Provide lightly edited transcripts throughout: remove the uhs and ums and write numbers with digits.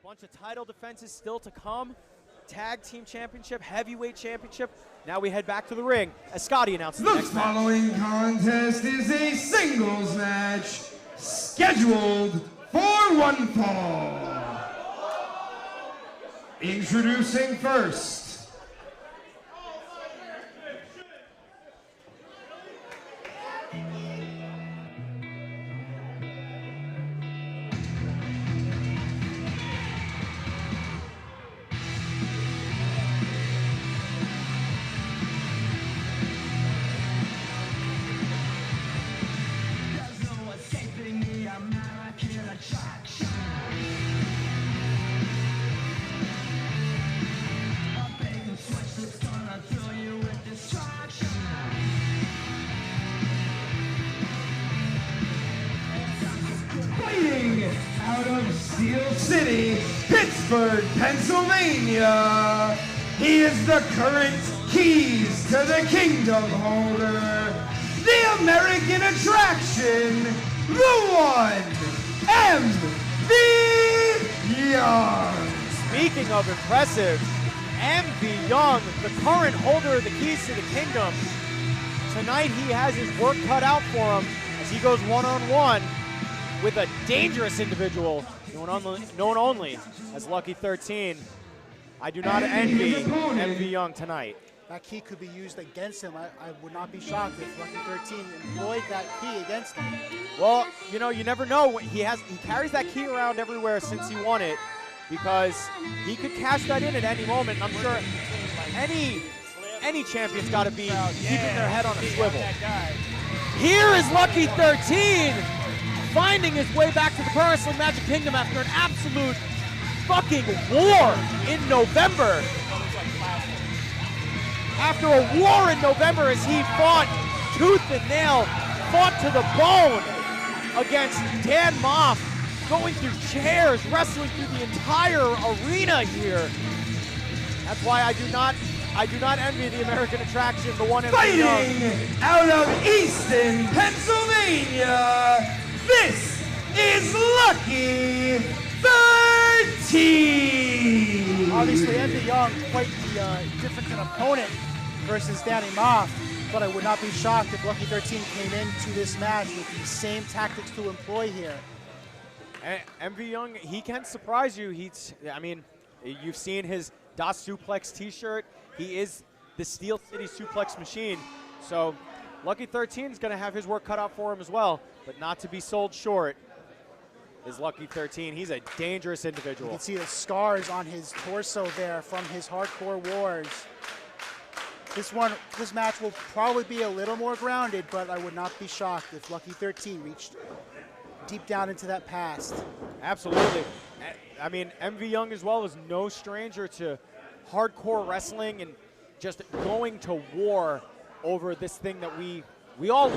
bunch of title defenses still to come. Tag team championship, heavyweight championship. Now we head back to the ring as Scotty announces the next match. The following contest is a singles match scheduled for one fall. Introducing first, out of Steel City, Pittsburgh, Pennsylvania, he is the current Keys to the Kingdom holder, the American Attraction, the one, MV Young. Speaking of impressive, MV Young, the current holder of the Keys to the Kingdom. Tonight he has his work cut out for him as he goes one-on-one with a dangerous individual known only as Lucky 13. I do not envy MV Young tonight. That key could be used against him. I would not be shocked if Lucky 13 employed that key against him. Well, you know, you never know. He carries that key around everywhere since he won it because he could cash that in at any moment. And I'm sure any champion's got to be keeping their head on a swivel. Here is Lucky 13 finding his way back to the Pro Wrestling Magic Kingdom after an absolute fucking war in November. After a war in November as he fought tooth and nail, fought to the bone against Dan Moff, going through chairs, wrestling through the entire arena here. That's why I do not envy the American Attraction, the one and fighting only. Out of Easton, Pennsylvania, this is Lucky 13. Obviously, MV Young quite the different an opponent versus Danny Moff, but I would not be shocked if Lucky 13 came into this match with the same tactics to employ here. MV Young, he can surprise you. I mean, you've seen his Das Suplex t-shirt. He is the Steel City Suplex Machine. So Lucky 13 is going to have his work cut out for him as well, but not to be sold short is Lucky 13. He's a dangerous individual. You can see the scars on his torso there from his hardcore wars. This match will probably be a little more grounded, but I would not be shocked if Lucky 13 reached deep down into that past. Absolutely. I mean, MV Young as well is no stranger to hardcore wrestling and just going to war over this thing that we all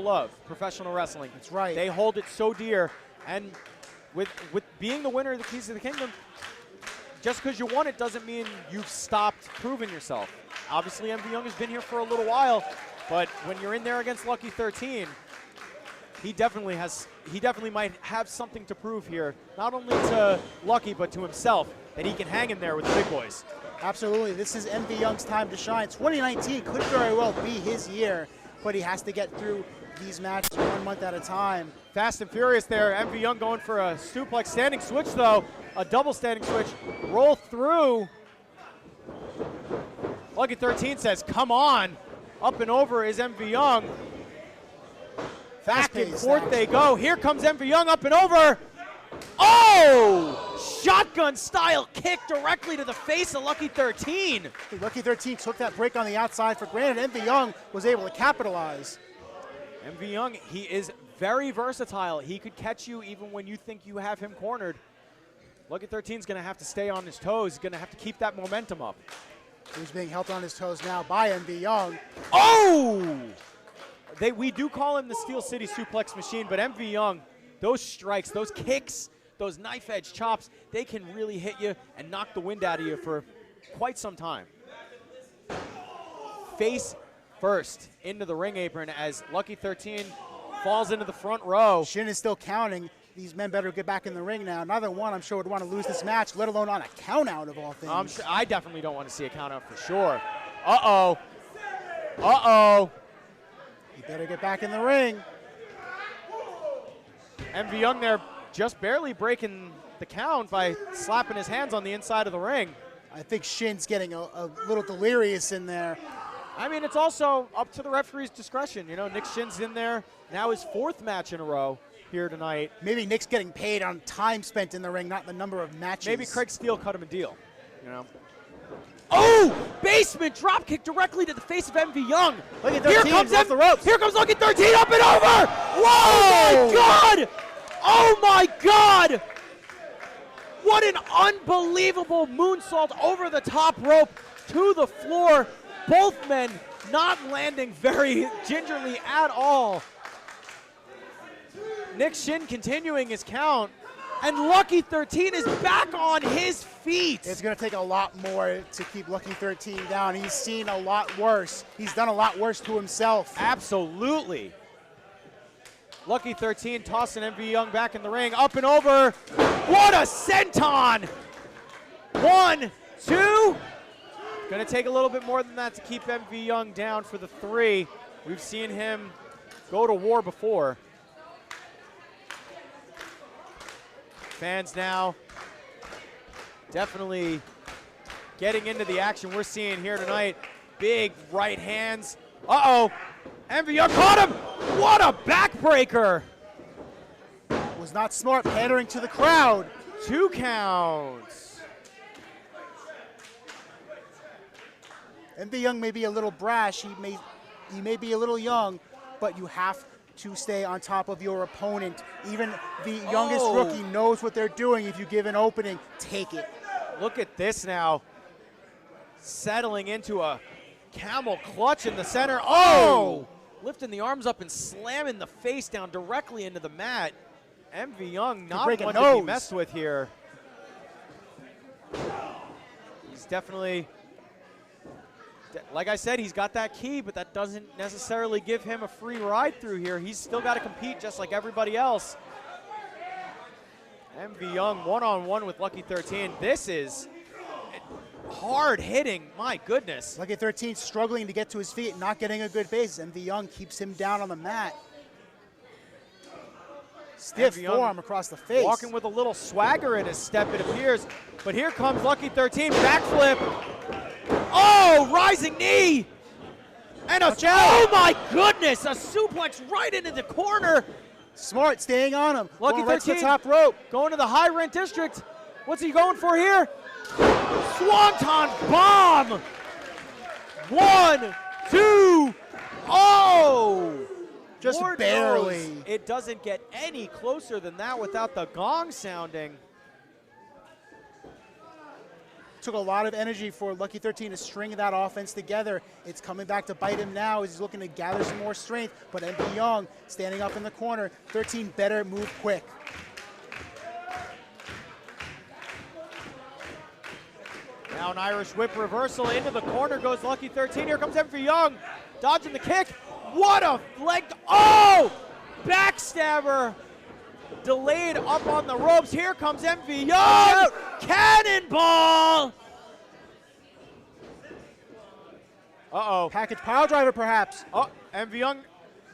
love, professional wrestling. That's right. They hold it so dear, and with being the winner of the Keys to the Kingdom, just because you won it doesn't mean you've stopped proving yourself. Obviously, MV Young has been here for a little while, but when you're in there against Lucky 13, he definitely might have something to prove here, not only to Lucky, but to himself, that he can hang in there with the big boys. Absolutely. This is MV Young's time to shine. 2019 could very well be his year, but he has to get through these matches 1 month at a time. Fast and furious there. MV Young going for a suplex standing switch, though. A double standing switch. Roll through. Lucky 13 says, come on. Up and over is MV Young. Back and forth they go. Here comes MV Young up and over. Oh! Shotgun style kick directly to the face of Lucky 13. Lucky 13 took that break on the outside for granted. MV Young was able to capitalize. MV Young, he is very versatile. He could catch you even when you think you have him cornered. Lucky 13 is going to have to stay on his toes. He's going to have to keep that momentum up. He's being helped on his toes now by MV Young. Oh! We do call him the Steel City Suplex Machine, but MV Young, those strikes, those kicks, those knife edge chops, they can really hit you and knock the wind out of you for quite some time. Face first into the ring apron as Lucky 13 falls into the front row. Shin is still counting. these men better get back in the ring now. Neither one, I'm sure, would want to lose this match, let alone on a count out of all things. I definitely don't want to see a count out for sure. Uh-oh. Uh-oh. You better get back in the ring. MV Young there just barely breaking the count by slapping his hands on the inside of the ring. I think Shin's getting a little delirious in there. I mean, it's also up to the referee's discretion. You know, Nick Shin's in there now, his 4th match in a row here tonight. Maybe Nick's getting paid on time spent in the ring, not the number of matches. Maybe Craig Steele cut him a deal, you know. Oh, basement drop kick directly to the face of MV Young. Look at 13, here comes off the ropes. Here comes Lucky 13 up and over. Whoa! Oh my God! Oh my God! What an unbelievable moonsault over the top rope to the floor. Both men not landing very gingerly at all. Nick Shin continuing his count, and Lucky 13 is back on his feet. It's going to take a lot more to keep Lucky 13 down. He's seen a lot worse. He's done a lot worse to himself. Absolutely. Lucky 13 tossing MV Young back in the ring, up and over. What a senton! 1, 2. Gonna take a little bit more than that to keep MV Young down for the 3. We've seen him go to war before. Fans now definitely getting into the action we're seeing here tonight. Big right hands. Uh-oh. MV Young caught him. What a backbreaker. Was not smart, pandering to the crowd. 2 counts. MV Young may be a little brash. He may be a little young, but you have to stay on top of your opponent. Even the youngest rookie knows what they're doing. If you give an opening, take it. Look at this now. Settling into a camel clutch in the center. Oh! Lifting the arms up and slamming the face down directly into the mat. MV Young not one to be messed with here. He's definitely, like I said, he's got that key, but that doesn't necessarily give him a free ride through here. He's still got to compete just like everybody else. MV Young one-on-one with Lucky 13. This is hard hitting, my goodness. Lucky 13 struggling to get to his feet, not getting a good base. MV Young keeps him down on the mat. Stiff forearm across the face. Walking with a little swagger in his step, it appears. But here comes Lucky 13, backflip. Oh, rising knee. And oh my goodness, a suplex right into the corner. Smart, staying on him. Lucky 13, right to the top rope. Going to the high rent district. What's he going for here? Swanton bomb. 1, 2, oh. Just Lord barely. Knows it doesn't get any closer than that without the gong sounding. Took a lot of energy for Lucky 13 to string that offense together. It's coming back to bite him now as he's looking to gather some more strength. But MV Young standing up in the corner. 13 better move quick. Now an Irish whip reversal into the corner goes Lucky 13. Here comes MV Young, dodging the kick. What a leg, oh! Backstabber, delayed up on the ropes. Here comes MV Young, cannonball! Uh-oh. Package pile driver perhaps. Oh, MV Young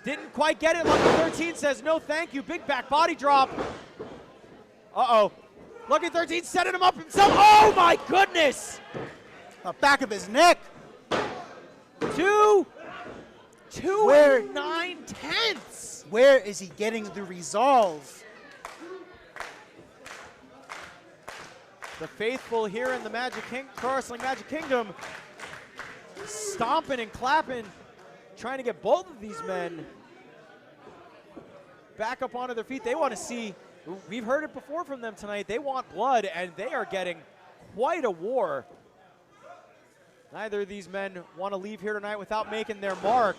didn't quite get it. Lucky 13 says no thank you, big back body drop. Uh-oh. Lucky 13 setting him up himself. Oh my goodness! The back of his neck. 2 9/10. Where is he getting the resolve? The faithful here in the Pro Wrestling Magic Kingdom stomping and clapping, trying to get both of these men back up onto their feet. They want to see, we've heard it before from them tonight, they want blood, and they are getting quite a war. Neither of these men want to leave here tonight without making their mark.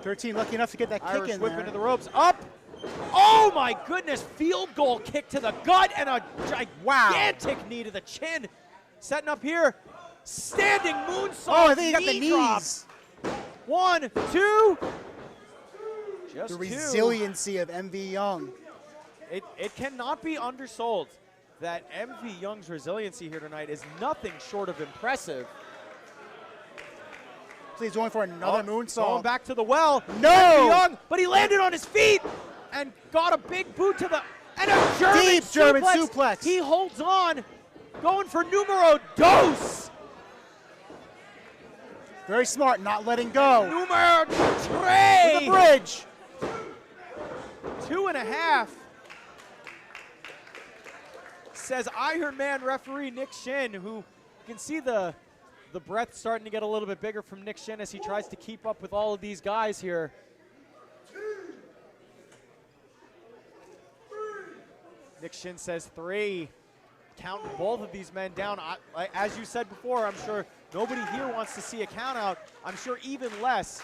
13 lucky enough to get that Irish kick in whip there. into the ropes, up. Oh my goodness, field goal kick to the gut and a gigantic knee to the chin. Setting up here, standing moonsault. Oh, I think he got the drop. knees. 1, 2. Just The two. resiliency of MV Young. It cannot be undersold that MV Young's resiliency here tonight is nothing short of impressive. He's going for another moonsault. Going back to the well. No! MV Young, but he landed on his feet and got a big boot to the, and a German Deep suplex. German suplex. He holds on, going for numero dos. Very smart, not letting go. Numero To tres. the bridge. 2.5. Says Iron Man referee Nick Shin, who you can see the breath starting to get a little bit bigger from Nick Shin as he tries to keep up with all of these guys here. Nick Shin says 3. Counting both of these men down. As you said before, I'm sure nobody here wants to see a count out. I'm sure even less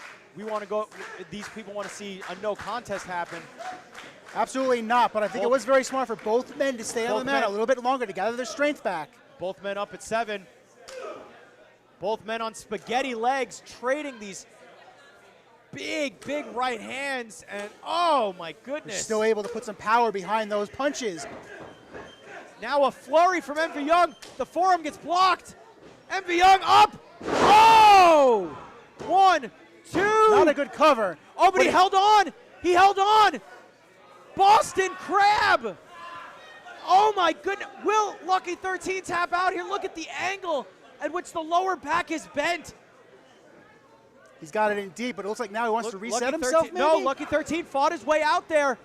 these people want to see a no contest happen. Absolutely not, but I think it was very smart for both men to stay on Both the mat men. a little bit longer to gather their strength back. Both men up at 7. Both men on spaghetti legs, trading these big right hands, and oh my goodness. Still able to put some power behind those punches. Now a flurry from MV Young. The forearm gets blocked. MV Young up. Oh! 1, 2. Not a good cover. Oh, but he held on. He held on. Boston Crab. Oh my goodness. Will Lucky 13 tap out here? Look at the angle at which the lower back is bent. He's got it in deep, but it looks like now he wants to reset Lucky himself, 13 maybe? No, Lucky 13 fought his way out there.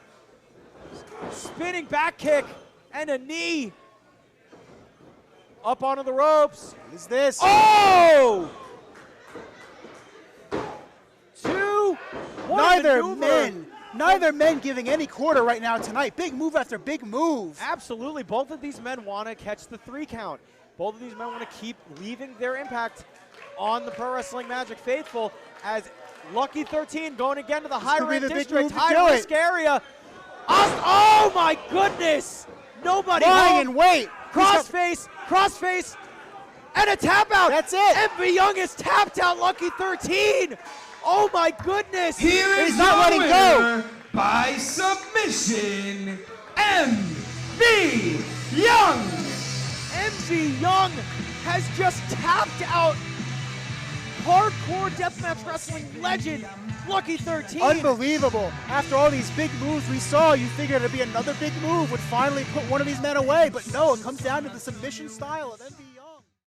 Spinning back kick and a knee. Up onto the ropes. What is this? Oh! 2, 1 maneuver. Neither men giving any quarter right now tonight. Big move after big move. Absolutely. Both of these men want to catch the 3 count. Both of these men want to keep leaving their impact on the Pro Wrestling Magic faithful as Lucky 13 going again to the high could be rank the big district, move to high kill risk area. Oh my goodness! Nobody Lying home. in wait. Crossface, and a tap out. That's it. MV Young is tapped out. Lucky 13. Oh my goodness! Here is He's not your letting go. winner by submission, MV Young. MV Young has just tapped out hardcore deathmatch wrestling legend Lucky 13. Unbelievable. After all these big moves we saw, you figured it'd be another big move would finally put one of these men away, but no, it comes down to the submission style of MV